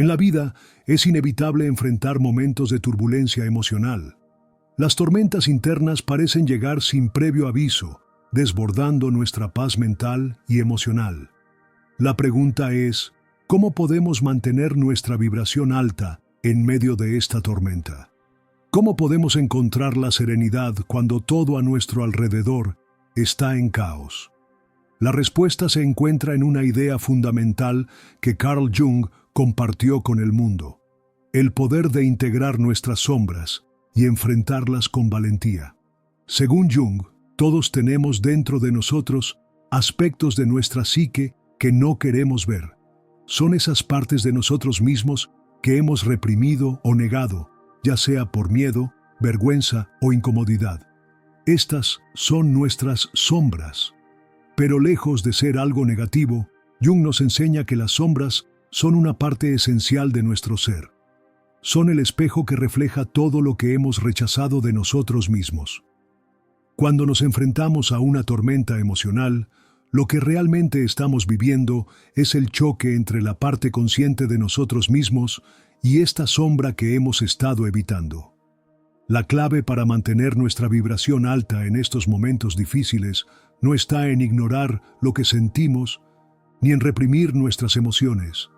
En la vida es inevitable enfrentar momentos de turbulencia emocional. Las tormentas internas parecen llegar sin previo aviso, desbordando nuestra paz mental y emocional. La pregunta es, ¿cómo podemos mantener nuestra vibración alta en medio de esta tormenta? ¿Cómo podemos encontrar la serenidad cuando todo a nuestro alrededor está en caos? La respuesta se encuentra en una idea fundamental que Carl Jung compartió con el mundo: el poder de integrar nuestras sombras y enfrentarlas con valentía. Según Jung, todos tenemos dentro de nosotros aspectos de nuestra psique que no queremos ver. Son esas partes de nosotros mismos que hemos reprimido o negado, ya sea por miedo, vergüenza o incomodidad. Estas son nuestras sombras. Pero lejos de ser algo negativo, Jung nos enseña que las sombras son una parte esencial de nuestro ser. Son el espejo que refleja todo lo que hemos rechazado de nosotros mismos. Cuando nos enfrentamos a una tormenta emocional, lo que realmente estamos viviendo es el choque entre la parte consciente de nosotros mismos y esta sombra que hemos estado evitando. La clave para mantener nuestra vibración alta en estos momentos difíciles no está en ignorar lo que sentimos ni en reprimir nuestras emociones,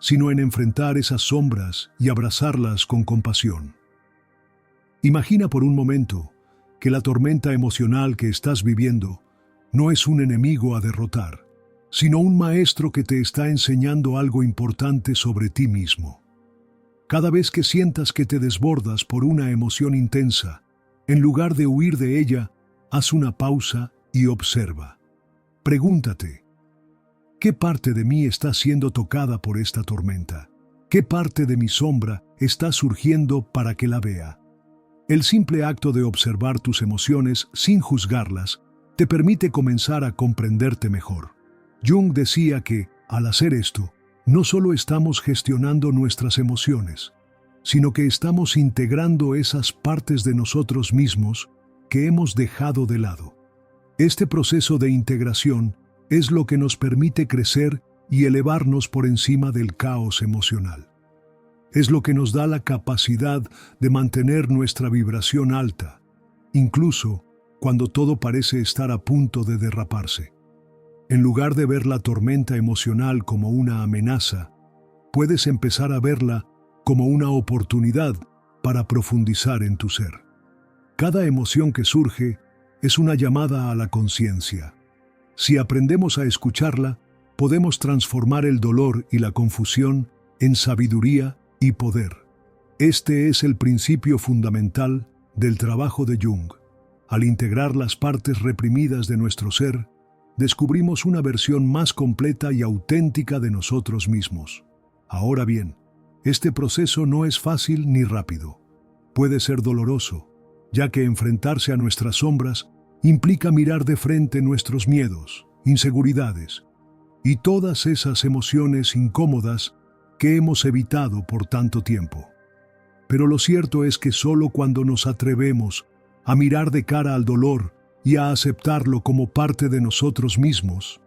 sino en enfrentar esas sombras y abrazarlas con compasión. Imagina por un momento que la tormenta emocional que estás viviendo no es un enemigo a derrotar, sino un maestro que te está enseñando algo importante sobre ti mismo. Cada vez que sientas que te desbordas por una emoción intensa, en lugar de huir de ella, haz una pausa y observa. Pregúntate: ¿qué parte de mí está siendo tocada por esta tormenta? ¿Qué parte de mi sombra está surgiendo para que la vea? El simple acto de observar tus emociones sin juzgarlas te permite comenzar a comprenderte mejor. Jung decía que, al hacer esto, no solo estamos gestionando nuestras emociones, sino que estamos integrando esas partes de nosotros mismos que hemos dejado de lado. Este proceso de integración es lo que nos permite crecer y elevarnos por encima del caos emocional. Es lo que nos da la capacidad de mantener nuestra vibración alta, incluso cuando todo parece estar a punto de derraparse. En lugar de ver la tormenta emocional como una amenaza, puedes empezar a verla como una oportunidad para profundizar en tu ser. Cada emoción que surge es una llamada a la conciencia. Si aprendemos a escucharla, podemos transformar el dolor y la confusión en sabiduría y poder. Este es el principio fundamental del trabajo de Jung. Al integrar las partes reprimidas de nuestro ser, descubrimos una versión más completa y auténtica de nosotros mismos. Ahora bien, este proceso no es fácil ni rápido. Puede ser doloroso, ya que enfrentarse a nuestras sombras implica mirar de frente nuestros miedos, inseguridades y todas esas emociones incómodas que hemos evitado por tanto tiempo. Pero lo cierto es que solo cuando nos atrevemos a mirar de cara al dolor y a aceptarlo como parte de nosotros mismos,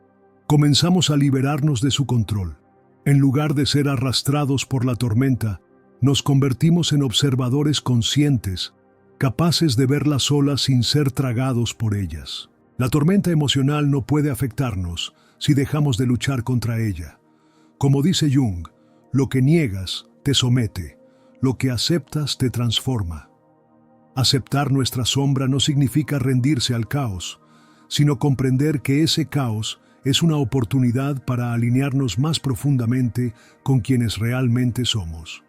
comenzamos a liberarnos de su control. En lugar de ser arrastrados por la tormenta, nos convertimos en observadores conscientes, capaces de verlas olas sin ser tragados por ellas. La tormenta emocional no puede afectarnos si dejamos de luchar contra ella. Como dice Jung, lo que niegas te somete, lo que aceptas te transforma. Aceptar nuestra sombra no significa rendirse al caos, sino comprender que ese caos es una oportunidad para alinearnos más profundamente con quienes realmente somos.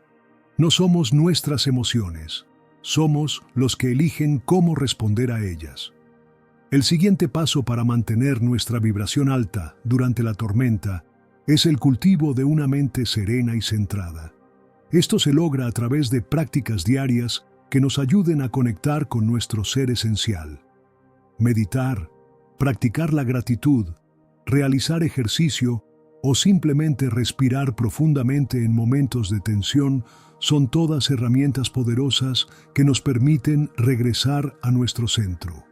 No somos nuestras emociones, somos los que eligen cómo responder a ellas. El siguiente paso para mantener nuestra vibración alta durante la tormenta es el cultivo de una mente serena y centrada. Esto se logra a través de prácticas diarias que nos ayuden a conectar con nuestro ser esencial. Meditar, practicar la gratitud, realizar ejercicio o simplemente respirar profundamente en momentos de tensión son todas herramientas poderosas que nos permiten regresar a nuestro centro.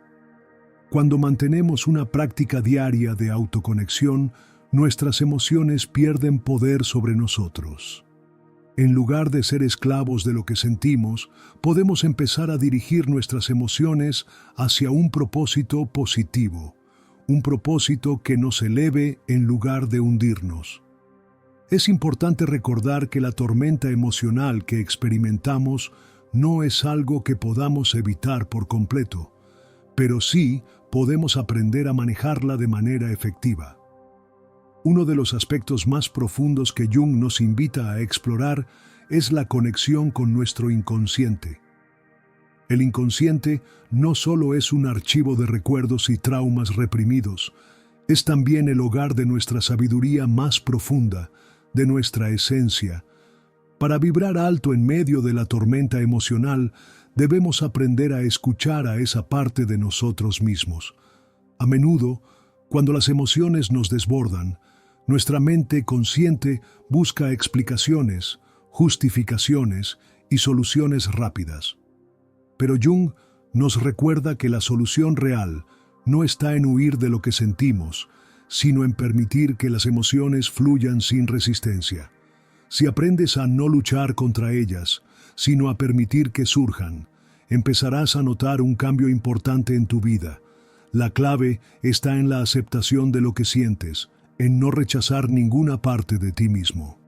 Cuando mantenemos una práctica diaria de autoconexión, nuestras emociones pierden poder sobre nosotros. en lugar de ser esclavos de lo que sentimos, podemos empezar a dirigir nuestras emociones hacia un propósito positivo, un propósito que nos eleve en lugar de hundirnos. Es importante recordar que la tormenta emocional que experimentamos no es algo que podamos evitar por completo, pero sí podemos aprender a manejarla de manera efectiva. Uno de los aspectos más profundos que Jung nos invita a explorar es la conexión con nuestro inconsciente. El inconsciente no solo es un archivo de recuerdos y traumas reprimidos, es también el hogar de nuestra sabiduría más profunda, de nuestra esencia. Para vibrar alto en medio de la tormenta emocional, debemos aprender a escuchar a esa parte de nosotros mismos. A menudo, cuando las emociones nos desbordan, nuestra mente consciente busca explicaciones, justificaciones y soluciones rápidas. Pero Jung nos recuerda que la solución real no está en huir de lo que sentimos, sino en permitir que las emociones fluyan sin resistencia. Si aprendes a no luchar contra ellas, sino a permitir que surjan, empezarás a notar un cambio importante en tu vida. La clave está en la aceptación de lo que sientes, en no rechazar ninguna parte de ti mismo.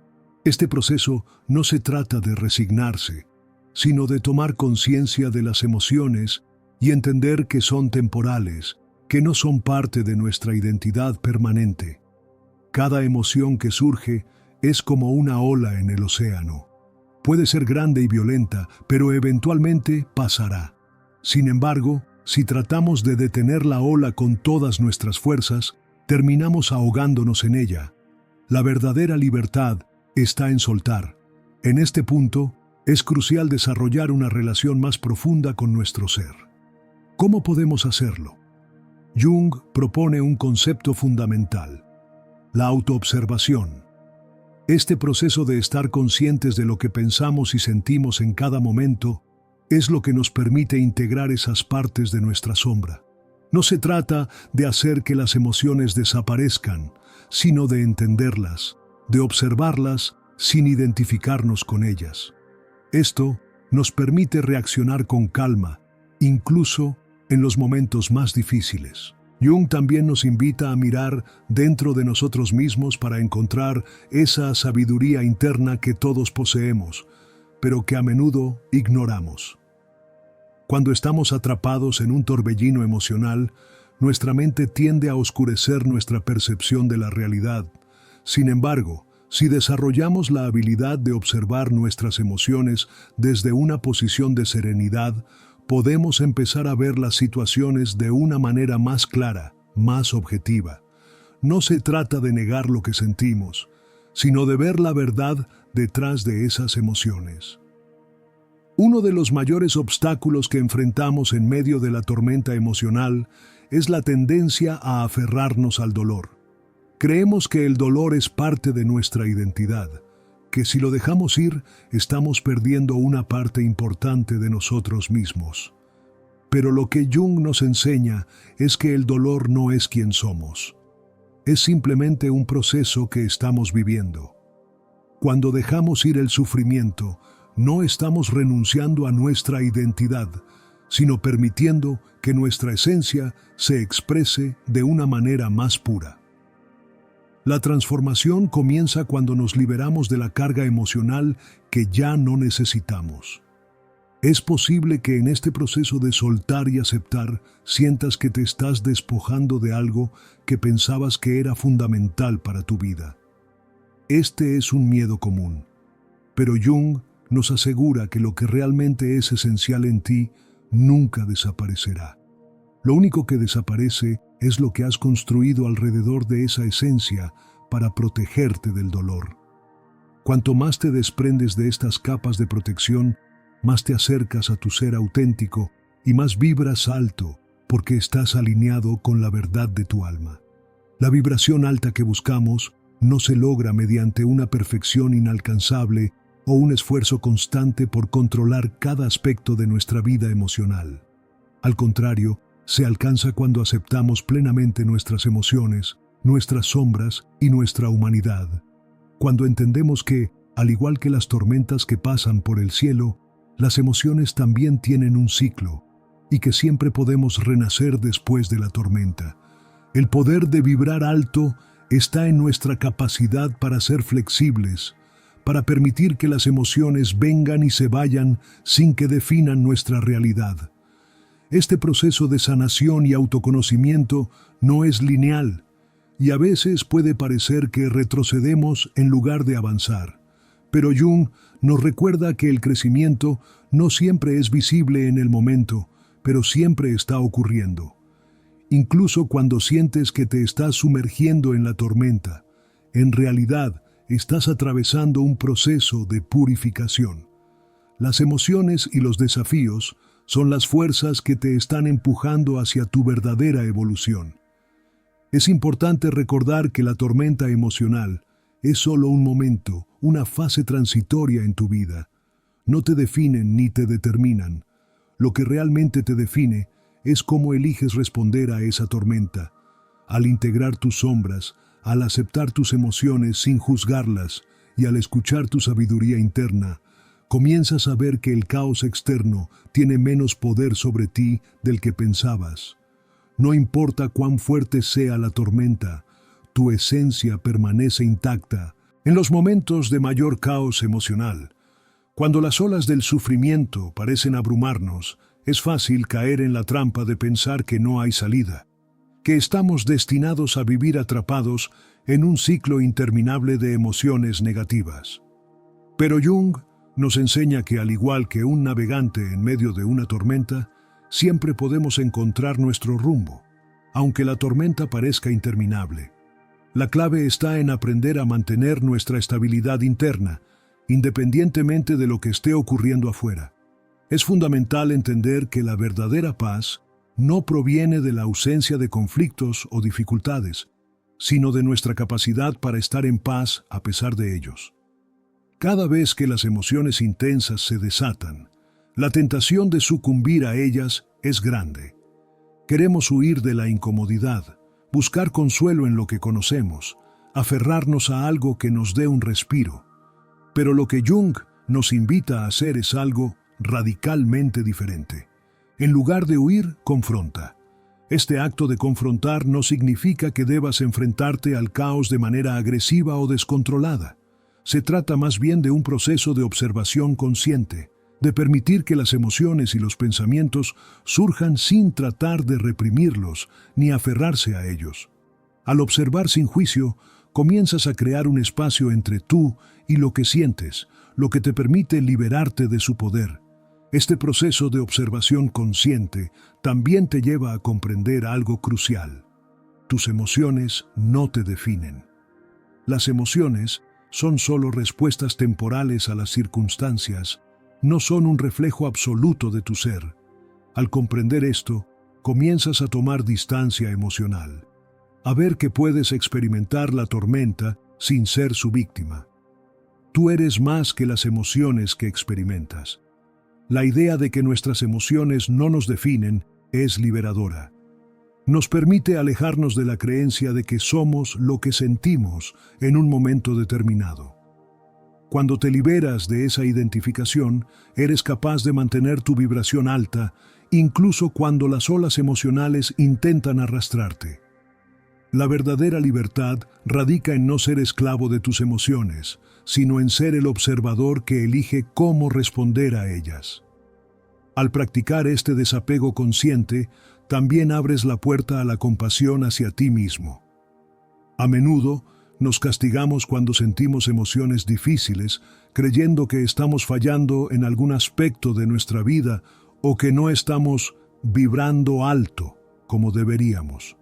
Este proceso no se trata de resignarse, sino de tomar conciencia de las emociones y entender que son temporales, que no son parte de nuestra identidad permanente. Cada emoción que surge es como una ola en el océano. Puede ser grande y violenta, pero eventualmente pasará. Sin embargo, si tratamos de detener la ola con todas nuestras fuerzas, terminamos ahogándonos en ella. La verdadera libertad está en soltar. En este punto, es crucial desarrollar una relación más profunda con nuestro ser. ¿Cómo podemos hacerlo? Jung propone un concepto fundamental: la autoobservación. Este proceso de estar conscientes de lo que pensamos y sentimos en cada momento es lo que nos permite integrar esas partes de nuestra sombra. No se trata de hacer que las emociones desaparezcan, sino de entenderlas, de observarlas sin identificarnos con ellas. Esto nos permite reaccionar con calma, incluso en los momentos más difíciles. Jung también nos invita a mirar dentro de nosotros mismos para encontrar esa sabiduría interna que todos poseemos, pero que a menudo ignoramos. Cuando estamos atrapados en un torbellino emocional, nuestra mente tiende a oscurecer nuestra percepción de la realidad. Sin embargo, si desarrollamos la habilidad de observar nuestras emociones desde una posición de serenidad, podemos empezar a ver las situaciones de una manera más clara, más objetiva. No se trata de negar lo que sentimos, sino de ver la verdad detrás de esas emociones. Uno de los mayores obstáculos que enfrentamos en medio de la tormenta emocional es la tendencia a aferrarnos al dolor. Creemos que el dolor es parte de nuestra identidad, que si lo dejamos ir, estamos perdiendo una parte importante de nosotros mismos. Pero lo que Jung nos enseña es que el dolor no es quien somos. Es simplemente un proceso que estamos viviendo. Cuando dejamos ir el sufrimiento, no estamos renunciando a nuestra identidad, sino permitiendo que nuestra esencia se exprese de una manera más pura. La transformación comienza cuando nos liberamos de la carga emocional que ya no necesitamos. Es posible que en este proceso de soltar y aceptar sientas que te estás despojando de algo que pensabas que era fundamental para tu vida. Este es un miedo común, pero Jung nos asegura que lo que realmente es esencial en ti nunca desaparecerá. Lo único que desaparece es lo que has construido alrededor de esa esencia para protegerte del dolor. Cuanto más te desprendes de estas capas de protección, más te acercas a tu ser auténtico y más vibras alto porque estás alineado con la verdad de tu alma. La vibración alta que buscamos no se logra mediante una perfección inalcanzable o un esfuerzo constante por controlar cada aspecto de nuestra vida emocional. Al contrario, se alcanza cuando aceptamos plenamente nuestras emociones, nuestras sombras y nuestra humanidad. Cuando entendemos que, Al igual que las tormentas que pasan por el cielo, las emociones también tienen un ciclo, y que siempre podemos renacer después de la tormenta. El poder de vibrar alto está en nuestra capacidad para ser flexibles, para permitir que las emociones vengan y se vayan sin que definan nuestra realidad. Este proceso de sanación y autoconocimiento no es lineal, y a veces puede parecer que retrocedemos en lugar de avanzar. Pero Jung nos recuerda que el crecimiento no siempre es visible en el momento, pero siempre está ocurriendo. Incluso cuando sientes que te estás sumergiendo en la tormenta, en realidad estás atravesando un proceso de purificación. Las emociones y los desafíos son las fuerzas que te están empujando hacia tu verdadera evolución. Es importante recordar que la tormenta emocional es solo un momento, una fase transitoria en tu vida. No te definen ni te determinan. Lo que realmente te define es cómo eliges responder a esa tormenta. Al integrar tus sombras, al aceptar tus emociones sin juzgarlas y al escuchar tu sabiduría interna, comienzas a ver que el caos externo tiene menos poder sobre ti del que pensabas. No importa cuán fuerte sea la tormenta, tu esencia permanece intacta. En los momentos de mayor caos emocional, cuando las olas del sufrimiento parecen abrumarnos, es fácil caer en la trampa de pensar que no hay salida, que estamos destinados a vivir atrapados en un ciclo interminable de emociones negativas. Pero Jung nos enseña que, al igual que un navegante en medio de una tormenta, siempre podemos encontrar nuestro rumbo, aunque la tormenta parezca interminable. La clave está en aprender a mantener nuestra estabilidad interna, independientemente de lo que esté ocurriendo afuera. Es fundamental entender que la verdadera paz no proviene de la ausencia de conflictos o dificultades, sino de nuestra capacidad para estar en paz a pesar de ellos. Cada vez que las emociones intensas se desatan, la tentación de sucumbir a ellas es grande. Queremos huir de la incomodidad, buscar consuelo en lo que conocemos, aferrarnos a algo que nos dé un respiro. Pero lo que Jung nos invita a hacer es algo radicalmente diferente. En lugar de huir, confronta. Este acto de confrontar no significa que debas enfrentarte al caos de manera agresiva o descontrolada. Se trata más bien de un proceso de observación consciente, de permitir que las emociones y los pensamientos surjan sin tratar de reprimirlos ni aferrarse a ellos. Al observar sin juicio, comienzas a crear un espacio entre tú y lo que sientes, lo que te permite liberarte de su poder. Este proceso de observación consciente también te lleva a comprender algo crucial. Tus emociones no te definen. Las emociones son solo respuestas temporales a las circunstancias, no son un reflejo absoluto de tu ser. Al comprender esto, comienzas a tomar distancia emocional, a ver que puedes experimentar la tormenta sin ser su víctima. Tú eres más que las emociones que experimentas. La idea de que nuestras emociones no nos definen es liberadora. Nos permite alejarnos de la creencia de que somos lo que sentimos en un momento determinado. Cuando te liberas de esa identificación, eres capaz de mantener tu vibración alta, incluso cuando las olas emocionales intentan arrastrarte. La verdadera libertad radica en no ser esclavo de tus emociones, sino en ser el observador que elige cómo responder a ellas. Al practicar este desapego consciente, también abres la puerta a la compasión hacia ti mismo. A menudo, nos castigamos cuando sentimos emociones difíciles, creyendo que estamos fallando en algún aspecto de nuestra vida o que no estamos vibrando alto como deberíamos.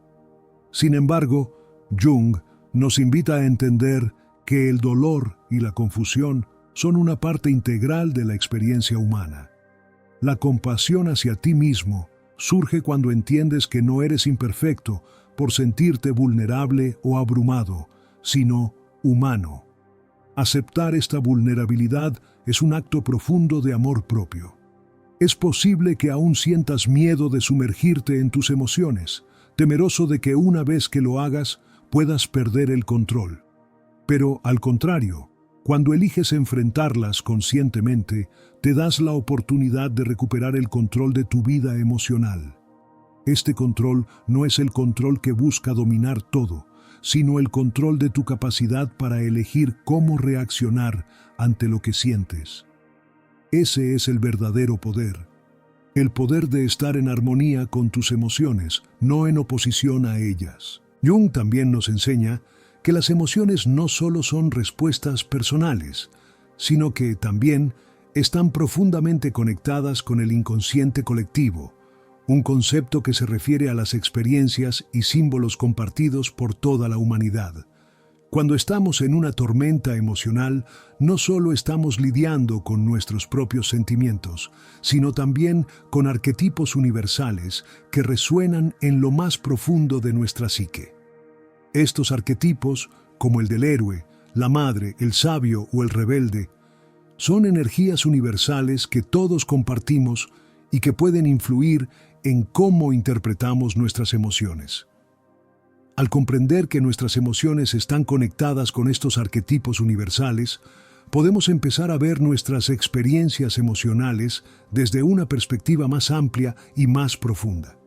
Sin embargo, Jung nos invita a entender que el dolor y la confusión son una parte integral de la experiencia humana. La compasión hacia ti mismo surge cuando entiendes que no eres imperfecto por sentirte vulnerable o abrumado, sino humano. Aceptar esta vulnerabilidad es un acto profundo de amor propio. Es posible que aún sientas miedo de sumergirte en tus emociones, temeroso de que una vez que lo hagas puedas perder el control. Pero, al contrario, Cuando eliges enfrentarlas conscientemente, te das la oportunidad de recuperar el control de tu vida emocional. Este control no es el control que busca dominar todo, sino el control de tu capacidad para elegir cómo reaccionar ante lo que sientes. Ese es el verdadero poder. El poder de estar en armonía con tus emociones, no en oposición a ellas. Jung también nos enseña que las emociones no solo son respuestas personales, sino que también están profundamente conectadas con el inconsciente colectivo, un concepto que se refiere a las experiencias y símbolos compartidos por toda la humanidad. Cuando estamos en una tormenta emocional, no solo estamos lidiando con nuestros propios sentimientos, sino también con arquetipos universales que resuenan en lo más profundo de nuestra psique. Estos arquetipos, como el del héroe, la madre, el sabio o el rebelde, son energías universales que todos compartimos y que pueden influir en cómo interpretamos nuestras emociones. Al comprender que nuestras emociones están conectadas con estos arquetipos universales, podemos empezar a ver nuestras experiencias emocionales desde una perspectiva más amplia y más profunda.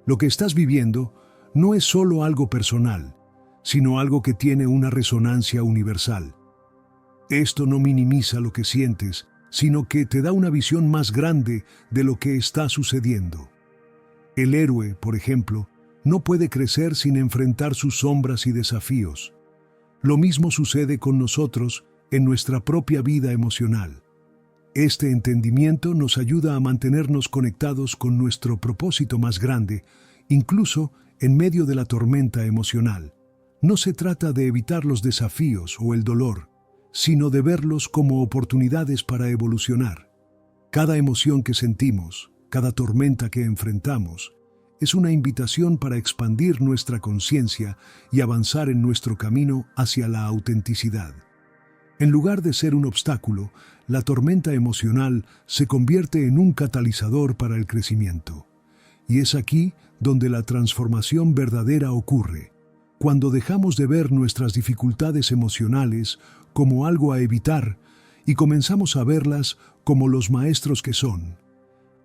Lo que estás viviendo no es solo algo personal, sino algo que tiene una resonancia universal. Esto no minimiza lo que sientes, sino que te da una visión más grande de lo que está sucediendo. El héroe, por ejemplo, no puede crecer sin enfrentar sus sombras y desafíos. Lo mismo sucede con nosotros en nuestra propia vida emocional. Este entendimiento nos ayuda a mantenernos conectados con nuestro propósito más grande, incluso en medio de la tormenta emocional. No se trata de evitar los desafíos o el dolor, sino de verlos como oportunidades para evolucionar. Cada emoción que sentimos, cada tormenta que enfrentamos, es una invitación para expandir nuestra conciencia y avanzar en nuestro camino hacia la autenticidad. En lugar de ser un obstáculo, la tormenta emocional se convierte en un catalizador para el crecimiento. Y es aquí donde la transformación verdadera ocurre, cuando dejamos de ver nuestras dificultades emocionales como algo a evitar y comenzamos a verlas como los maestros que son.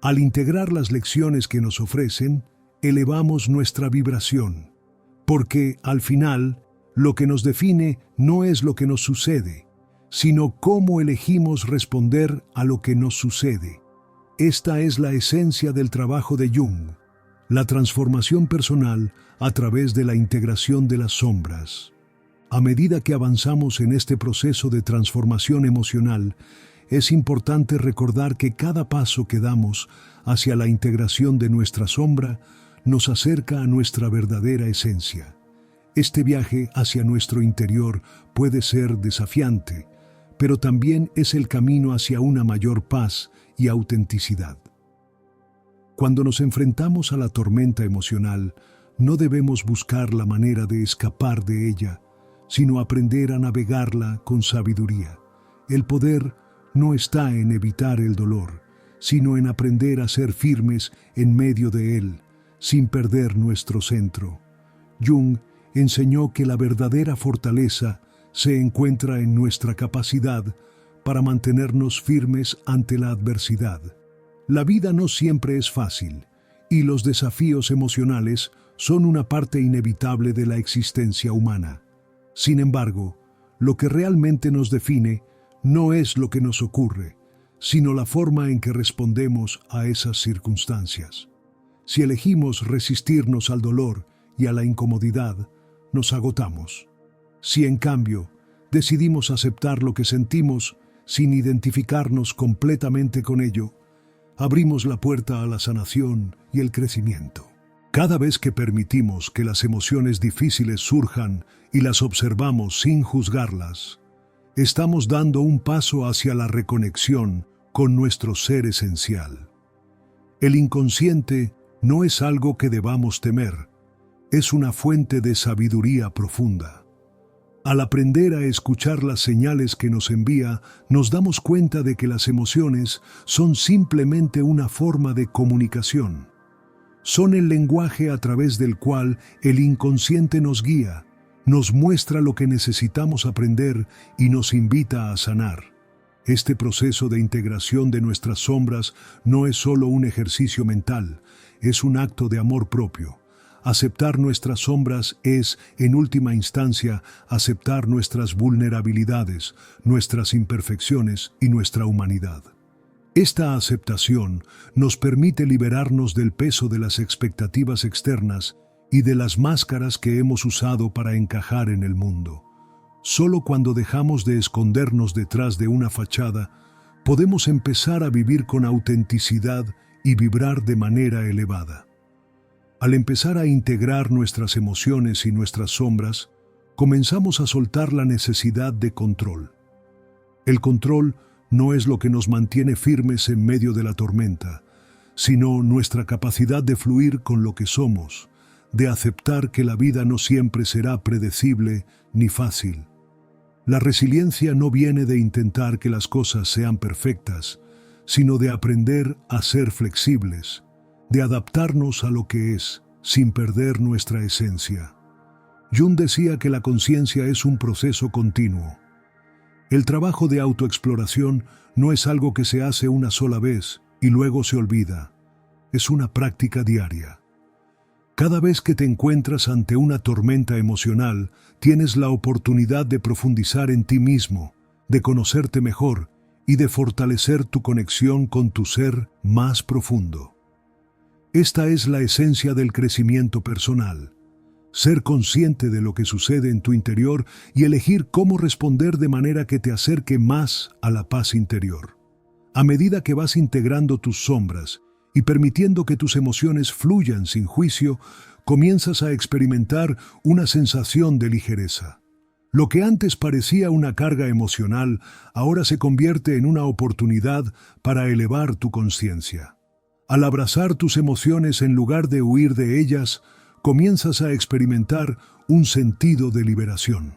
Al integrar las lecciones que nos ofrecen, elevamos nuestra vibración, porque, al final, lo que nos define no es lo que nos sucede, sino cómo elegimos responder a lo que nos sucede. Esta es la esencia del trabajo de Jung, la transformación personal a través de la integración de las sombras. A medida que avanzamos en este proceso de transformación emocional, es importante recordar que cada paso que damos hacia la integración de nuestra sombra nos acerca a nuestra verdadera esencia. Este viaje hacia nuestro interior puede ser desafiante, pero también es el camino hacia una mayor paz y autenticidad. Cuando nos enfrentamos a la tormenta emocional, no debemos buscar la manera de escapar de ella, sino aprender a navegarla con sabiduría. El poder no está en evitar el dolor, sino en aprender a ser firmes en medio de él, sin perder nuestro centro. Jung enseñó que la verdadera fortaleza se encuentra en nuestra capacidad para mantenernos firmes ante la adversidad. La vida no siempre es fácil, y los desafíos emocionales son una parte inevitable de la existencia humana. Sin embargo, lo que realmente nos define no es lo que nos ocurre, sino la forma en que respondemos a esas circunstancias. Si elegimos resistirnos al dolor y a la incomodidad, nos agotamos. Si, en cambio, decidimos aceptar lo que sentimos sin identificarnos completamente con ello, abrimos la puerta a la sanación y el crecimiento. Cada vez que permitimos que las emociones difíciles surjan y las observamos sin juzgarlas, estamos dando un paso hacia la reconexión con nuestro ser esencial. El inconsciente no es algo que debamos temer, es una fuente de sabiduría profunda. Al aprender a escuchar las señales que nos envía, nos damos cuenta de que las emociones son simplemente una forma de comunicación. Son el lenguaje a través del cual el inconsciente nos guía, nos muestra lo que necesitamos aprender y nos invita a sanar. Este proceso de integración de nuestras sombras no es solo un ejercicio mental, es un acto de amor propio. Aceptar nuestras sombras es, en última instancia, aceptar nuestras vulnerabilidades, nuestras imperfecciones y nuestra humanidad. Esta aceptación nos permite liberarnos del peso de las expectativas externas y de las máscaras que hemos usado para encajar en el mundo. Solo cuando dejamos de escondernos detrás de una fachada, podemos empezar a vivir con autenticidad y vibrar de manera elevada. Al empezar a integrar nuestras emociones y nuestras sombras, comenzamos a soltar la necesidad de control. El control no es lo que nos mantiene firmes en medio de la tormenta, sino nuestra capacidad de fluir con lo que somos, de aceptar que la vida no siempre será predecible ni fácil. La resiliencia no viene de intentar que las cosas sean perfectas, sino de aprender a ser flexibles, de adaptarnos a lo que es, sin perder nuestra esencia. Jung decía que la conciencia es un proceso continuo. El trabajo de autoexploración no es algo que se hace una sola vez y luego se olvida. Es una práctica diaria. Cada vez que te encuentras ante una tormenta emocional, tienes la oportunidad de profundizar en ti mismo, de conocerte mejor y de fortalecer tu conexión con tu ser más profundo. Esta es la esencia del crecimiento personal. Ser consciente de lo que sucede en tu interior y elegir cómo responder de manera que te acerque más a la paz interior. A medida que vas integrando tus sombras y permitiendo que tus emociones fluyan sin juicio, comienzas a experimentar una sensación de ligereza. Lo que antes parecía una carga emocional, ahora se convierte en una oportunidad para elevar tu conciencia. Al abrazar tus emociones en lugar de huir de ellas, comienzas a experimentar un sentido de liberación.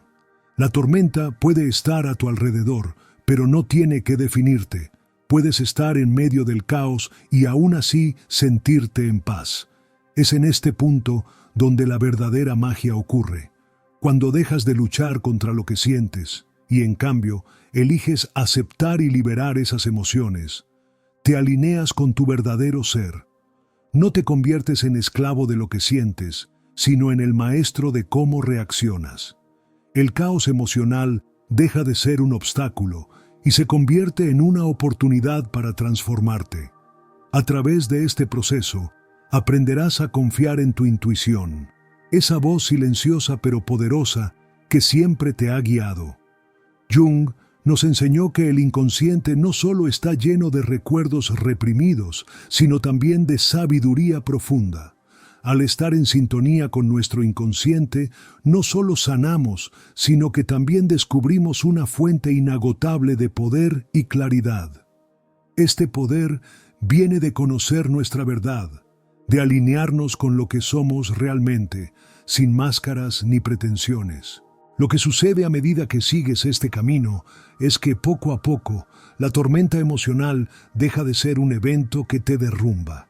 La tormenta puede estar a tu alrededor, pero no tiene que definirte. Puedes estar en medio del caos y aún así sentirte en paz. Es en este punto donde la verdadera magia ocurre, cuando dejas de luchar contra lo que sientes y, en cambio, eliges aceptar y liberar esas emociones. Te alineas con tu verdadero ser. No te conviertes en esclavo de lo que sientes, sino en el maestro de cómo reaccionas. El caos emocional deja de ser un obstáculo y se convierte en una oportunidad para transformarte. A través de este proceso, aprenderás a confiar en tu intuición, esa voz silenciosa pero poderosa que siempre te ha guiado. Jung nos enseñó que el inconsciente no solo está lleno de recuerdos reprimidos, sino también de sabiduría profunda. Al estar en sintonía con nuestro inconsciente, no solo sanamos, sino que también descubrimos una fuente inagotable de poder y claridad. Este poder viene de conocer nuestra verdad, de alinearnos con lo que somos realmente, sin máscaras ni pretensiones. Lo que sucede a medida que sigues este camino es que poco a poco la tormenta emocional deja de ser un evento que te derrumba.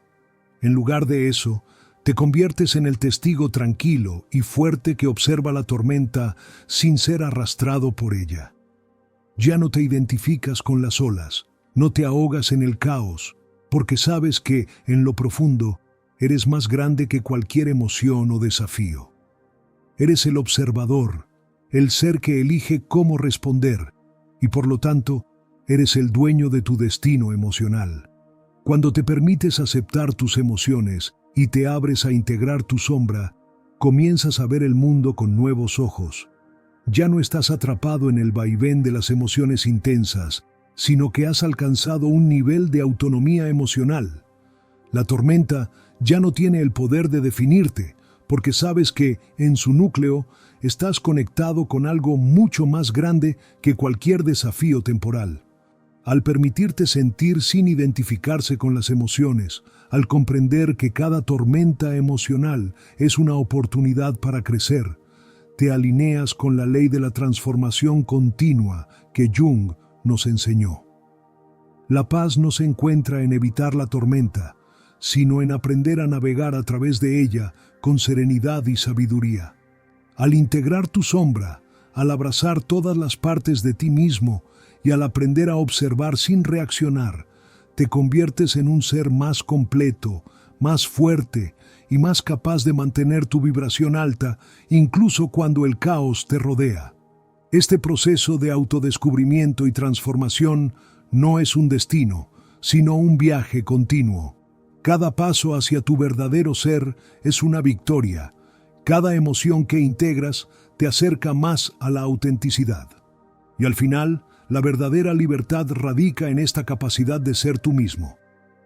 En lugar de eso, te conviertes en el testigo tranquilo y fuerte que observa la tormenta sin ser arrastrado por ella. Ya no te identificas con las olas, no te ahogas en el caos, porque sabes que, en lo profundo, eres más grande que cualquier emoción o desafío. Eres el observador, el ser que elige cómo responder, y por lo tanto, eres el dueño de tu destino emocional. Cuando te permites aceptar tus emociones y te abres a integrar tu sombra, comienzas a ver el mundo con nuevos ojos. Ya no estás atrapado en el vaivén de las emociones intensas, sino que has alcanzado un nivel de autonomía emocional. La tormenta ya no tiene el poder de definirte, porque sabes que, en su núcleo, estás conectado con algo mucho más grande que cualquier desafío temporal. Al permitirte sentir sin identificarse con las emociones, al comprender que cada tormenta emocional es una oportunidad para crecer, te alineas con la ley de la transformación continua que Jung nos enseñó. La paz no se encuentra en evitar la tormenta, sino en aprender a navegar a través de ella con serenidad y sabiduría. Al integrar tu sombra, al abrazar todas las partes de ti mismo y al aprender a observar sin reaccionar, te conviertes en un ser más completo, más fuerte y más capaz de mantener tu vibración alta, incluso cuando el caos te rodea. Este proceso de autodescubrimiento y transformación no es un destino, sino un viaje continuo. Cada paso hacia tu verdadero ser es una victoria. Cada emoción que integras te acerca más a la autenticidad. Y al final, la verdadera libertad radica en esta capacidad de ser tú mismo,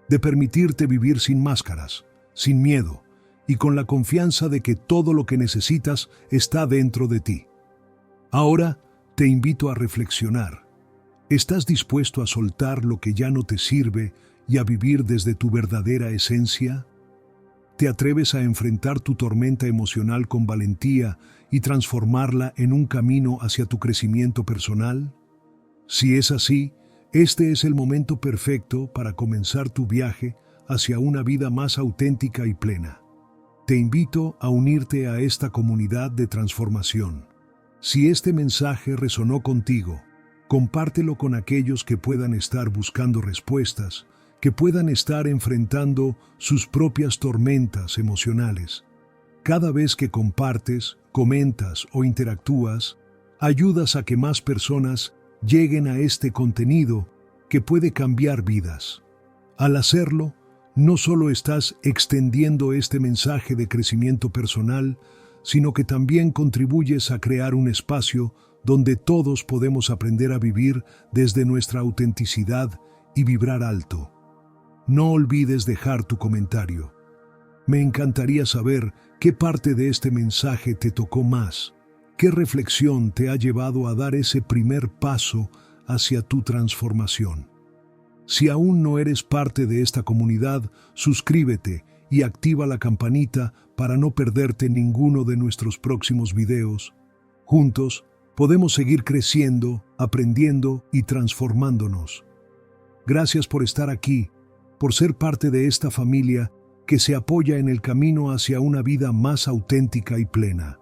de permitirte vivir sin máscaras, sin miedo, y con la confianza de que todo lo que necesitas está dentro de ti. Ahora te invito a reflexionar. ¿Estás dispuesto a soltar lo que ya no te sirve y a vivir desde tu verdadera esencia? ¿Te atreves a enfrentar tu tormenta emocional con valentía y transformarla en un camino hacia tu crecimiento personal? Si es así, este es el momento perfecto para comenzar tu viaje hacia una vida más auténtica y plena. Te invito a unirte a esta comunidad de transformación. Si este mensaje resonó contigo, compártelo con aquellos que puedan estar buscando respuestas, que puedan estar enfrentando sus propias tormentas emocionales. Cada vez que compartes, comentas o interactúas, ayudas a que más personas lleguen a este contenido que puede cambiar vidas. Al hacerlo, no solo estás extendiendo este mensaje de crecimiento personal, sino que también contribuyes a crear un espacio donde todos podemos aprender a vivir desde nuestra autenticidad y vibrar alto. No olvides dejar tu comentario. Me encantaría saber qué parte de este mensaje te tocó más, qué reflexión te ha llevado a dar ese primer paso hacia tu transformación. Si aún no eres parte de esta comunidad, suscríbete y activa la campanita para no perderte ninguno de nuestros próximos videos. Juntos, podemos seguir creciendo, aprendiendo y transformándonos. Gracias por estar aquí, por ser parte de esta familia que se apoya en el camino hacia una vida más auténtica y plena.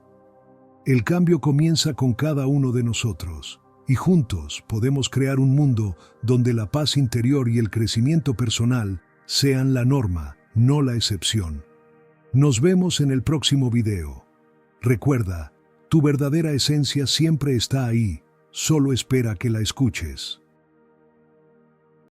El cambio comienza con cada uno de nosotros, y juntos podemos crear un mundo donde la paz interior y el crecimiento personal sean la norma, no la excepción. Nos vemos en el próximo video. Recuerda, tu verdadera esencia siempre está ahí, solo espera que la escuches.